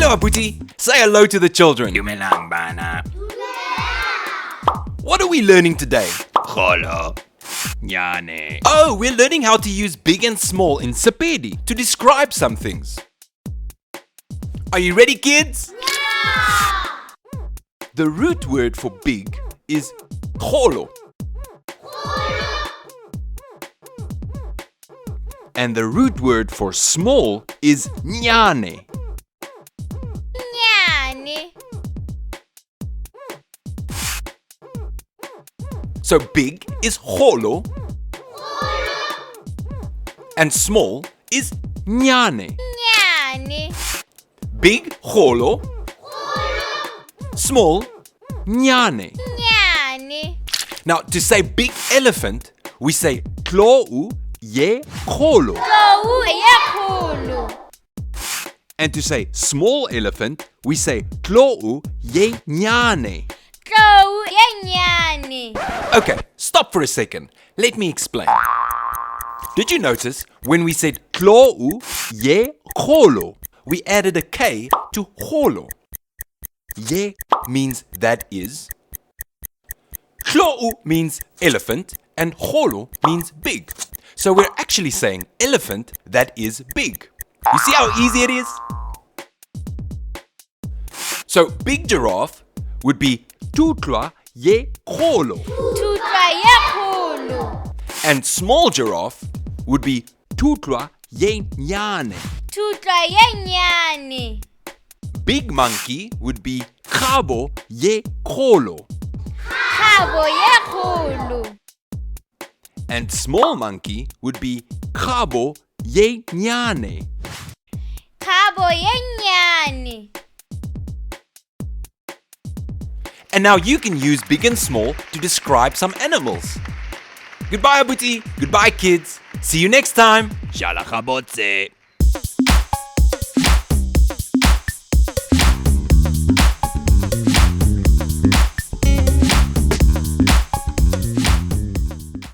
Hello, Abuti. Say hello to the children. Dumelang bana. What are we learning today? Kholo. Nyane. Oh, we're learning how to use big and small in Sepedi to describe some things. Are you ready, kids? Yeah! The root word for big is kholo. And the root word for small is nyane. Nyane. So big is kholo and small is nyane. Nyane. Big kholo, small nyane. Nyane. Now to say big elephant, we say tlou ye kholo. Tlou ye kholo. And to say small elephant, we say tlou ye nyane. Tlou ye nyane. Okay, stop for a second. Let me explain. Did you notice when we said tlou ye kholo, we added a K to kholo? Ye means that is. Tlou means elephant and kholo means big. So we're actually saying elephant that is big. You see how easy it is? So big giraffe would be tutla ye kholo. Tutla ye kholo. And small giraffe would be tutla ye nyane. Tutla ye nyane. Big monkey would be khabo ye kholo. Khabo ye kholo. And small monkey would be khabo ye nyane. Khabo ye nyane. And now you can use big and small to describe some animals. Goodbye, Abuti. Goodbye, kids. See you next time. Shalachabotze.